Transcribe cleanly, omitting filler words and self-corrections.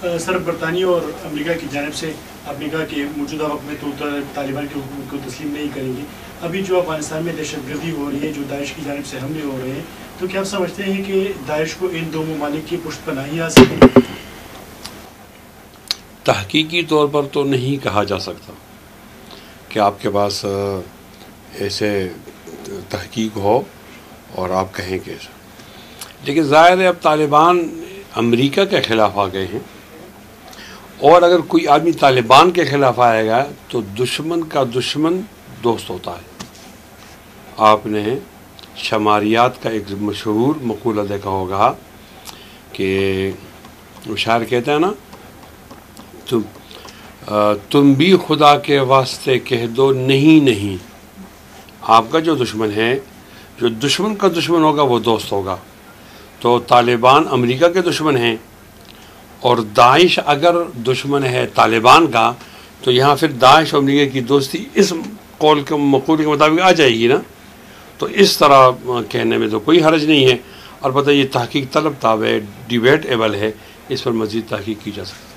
سر برطانیہ اور امریکہ کی جانب سے آپ نے کہا کہ موجودہ وقت میں تو طالبان کے حکومت کو تسلیم نہیں کریں گے. ابھی جو افغانستان میں دہشت گردی ہو رہی ہے، جو داعش کی جانب سے حملے ہو رہے ہیں، تو کیا آپ سمجھتے ہیں کہ داعش کو ان دو ممالک کی پشت پناہی حاصل ہے؟ تحقیقی طور پر تو نہیں کہا جا سکتا کہ آپ کے پاس ایسے تحقیق ہو اور آپ کہیں کہ لیکن ظاہر ہے اب طالبان امریکہ کے خلاف آ گئے ہیں، اور اگر کوئی آدمی طالبان کے خلاف آئے گا تو دشمن کا دشمن دوست ہوتا ہے. آپ نے شماریات کا ایک مشہور مقولہ دیکھا ہوگا کہ وہ شاعر کہتا ہے نا، تم بھی خدا کے واسطے کہہ دو نہیں نہیں. آپ کا جو دشمن ہے، جو دشمن کا دشمن ہوگا وہ دوست ہوگا. تو طالبان امریکہ کے دشمن ہیں، اور داعش اگر دشمن ہے طالبان کا تو یہاں پھر داعش اور امریکہ کی دوستی اس قول کے مقولے کے مطابق آ جائے گی نا. تو اس طرح کہنے میں تو کوئی حرج نہیں ہے. البتہ یہ تحقیق طلب ہے، ڈیبیٹیبل ہے، اس پر مزید تحقیق کی جا سکتی ہے.